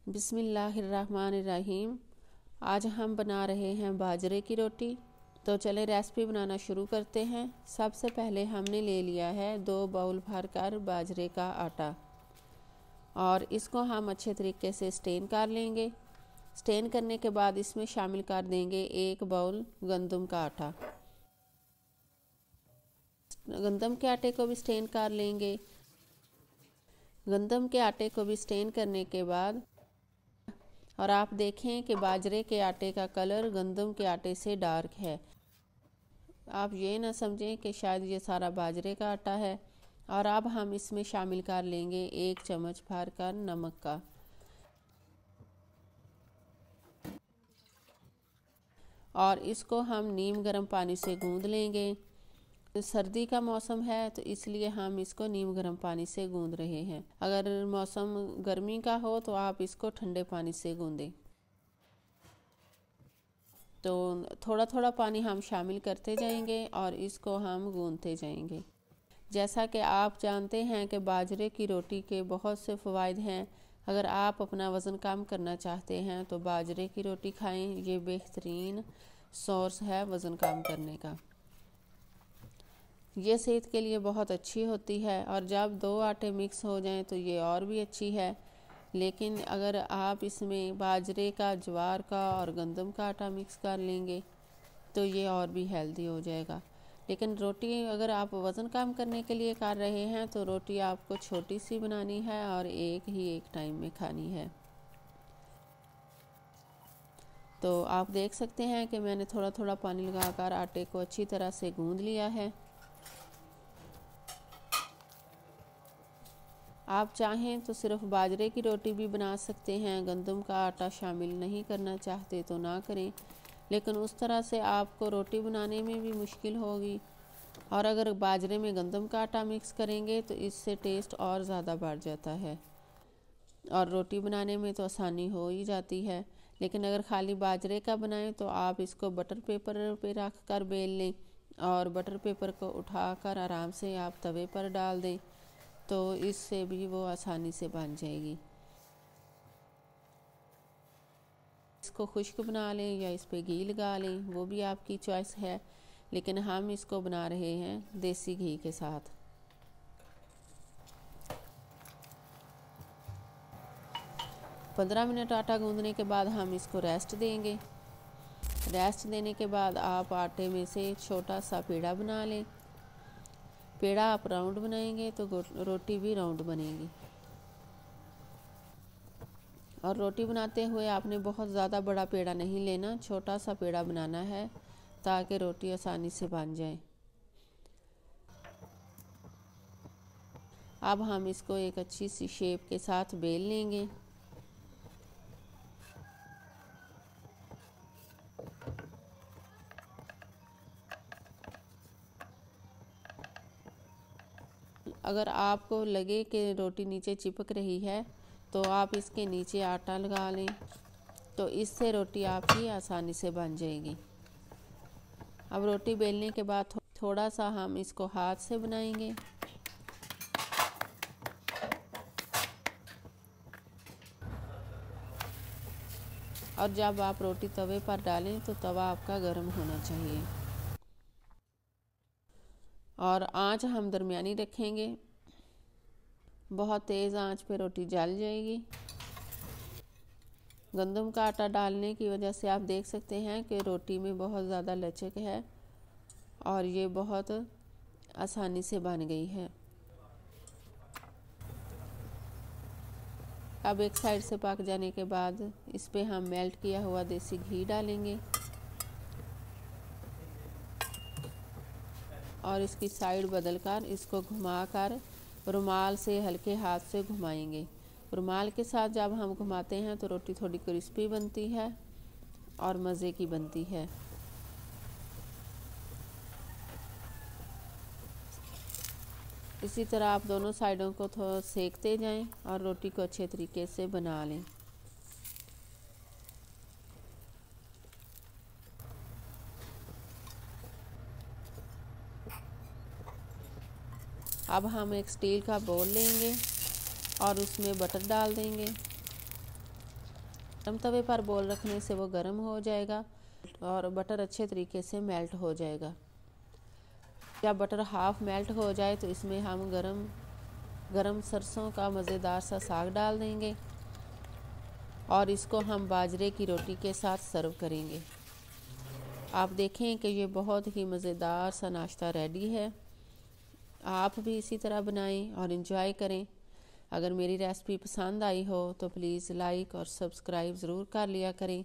बिस्मिल्लाहिर्रहमानिर्रहीम। आज हम बना रहे हैं बाजरे की रोटी। तो चले रेसिपी बनाना शुरू करते हैं। सबसे पहले हमने ले लिया है 2 बाउल भरकर बाजरे का आटा और इसको हम अच्छे तरीके से स्टेन कर लेंगे। स्टेन करने के बाद इसमें शामिल कर देंगे 1 बाउल गंदम का आटा। गंदम के आटे को भी स्टेन कर लेंगे। गंदम के आटे को भी स्टेन करने के बाद और आप देखें कि बाजरे के आटे का कलर गंदम के आटे से डार्क है। आप ये ना समझें कि शायद ये सारा बाजरे का आटा है। और अब हम इसमें शामिल कर लेंगे 1 चम्मच भर कर नमक का। और इसको हम नीम गर्म पानी से गूंद लेंगे। सर्दी का मौसम है तो इसलिए हम इसको नीम गर्म पानी से गूंद रहे हैं। अगर मौसम गर्मी का हो तो आप इसको ठंडे पानी से गूंदें। तो थोड़ा थोड़ा पानी हम शामिल करते जाएंगे और इसको हम गूंदते जाएंगे। जैसा कि आप जानते हैं कि बाजरे की रोटी के बहुत से फ़वाइद हैं। अगर आप अपना वज़न कम करना चाहते हैं तो बाजरे की रोटी खाएं। ये बेहतरीन सोर्स है वज़न कम करने का। ये सेहत के लिए बहुत अच्छी होती है और जब 2 आटे मिक्स हो जाएं तो ये और भी अच्छी है। लेकिन अगर आप इसमें बाजरे का, ज्वार का और गंदम का आटा मिक्स कर लेंगे तो ये और भी हेल्दी हो जाएगा। लेकिन रोटी अगर आप वज़न कम करने के लिए कर रहे हैं तो रोटी आपको छोटी सी बनानी है और एक टाइम में खानी है। तो आप देख सकते हैं कि मैंने थोड़ा थोड़ा पानी लगाकर आटे को अच्छी तरह से गूंद लिया है। आप चाहें तो सिर्फ बाजरे की रोटी भी बना सकते हैं। गंदम का आटा शामिल नहीं करना चाहते तो ना करें, लेकिन उस तरह से आपको रोटी बनाने में भी मुश्किल होगी। और अगर बाजरे में गंदम का आटा मिक्स करेंगे तो इससे टेस्ट और ज़्यादा बढ़ जाता है और रोटी बनाने में तो आसानी हो ही जाती है। लेकिन अगर खाली बाजरे का बनाएं तो आप इसको बटर पेपर पे रख कर बेल लें और बटर पेपर को उठाकर आराम से आप तवे पर डाल दें, तो इससे भी वो आसानी से बन जाएगी। इसको खुश्क बना लें या इस पे घी लगा लें, वो भी आपकी चॉइस है। लेकिन हम इसको बना रहे हैं देसी घी के साथ। पंद्रह मिनट आटा गूंदने के बाद हम इसको रेस्ट देंगे। रेस्ट देने के बाद आप आटे में से एक छोटा सा पेड़ा बना लें। पेड़ा आप राउंड बनाएंगे तो रोटी भी राउंड बनेगी। और रोटी बनाते हुए आपने बहुत ज़्यादा बड़ा पेड़ा नहीं लेना, छोटा सा पेड़ा बनाना है ताकि रोटी आसानी से बन जाए। अब हम इसको एक अच्छी सी शेप के साथ बेल लेंगे। अगर आपको लगे कि रोटी नीचे चिपक रही है तो आप इसके नीचे आटा लगा लें, तो इससे रोटी आपकी आसानी से बन जाएगी। अब रोटी बेलने के बाद थोड़ा सा हम इसको हाथ से बनाएंगे। और जब आप रोटी तवे पर डालें तो तवा आपका गर्म होना चाहिए और आंच हम दरमियानी रखेंगे। बहुत तेज़ आंच पे रोटी जल जाएगी। गंदम का आटा डालने की वजह से आप देख सकते हैं कि रोटी में बहुत ज़्यादा लचक है और ये बहुत आसानी से बन गई है। अब एक साइड से पक जाने के बाद इस पे हम मेल्ट किया हुआ देसी घी डालेंगे और इसकी साइड बदलकर इसको घुमाकर रुमाल से हल्के हाथ से घुमाएंगे। रुमाल के साथ जब हम घुमाते हैं तो रोटी थोड़ी क्रिस्पी बनती है और मज़े की बनती है। इसी तरह आप दोनों साइडों को थोड़ा सेकते जाएं और रोटी को अच्छे तरीके से बना लें। अब हम एक स्टील का बोल लेंगे और उसमें बटर डाल देंगे गर्म तवे पर बोल रखने से वो गर्म हो जाएगा और बटर अच्छे तरीके से मेल्ट हो जाएगा। जब बटर हाफ मेल्ट हो जाए तो इसमें हम गरम सरसों का मज़ेदार सा साग डाल देंगे और इसको हम बाजरे की रोटी के साथ सर्व करेंगे। आप देखें कि ये बहुत ही मज़ेदार सा नाश्ता रेडी है। आप भी इसी तरह बनाएं और इन्जॉय करें। अगर मेरी रेसिपी पसंद आई हो तो प्लीज़ लाइक और सब्सक्राइब ज़रूर कर लिया करें।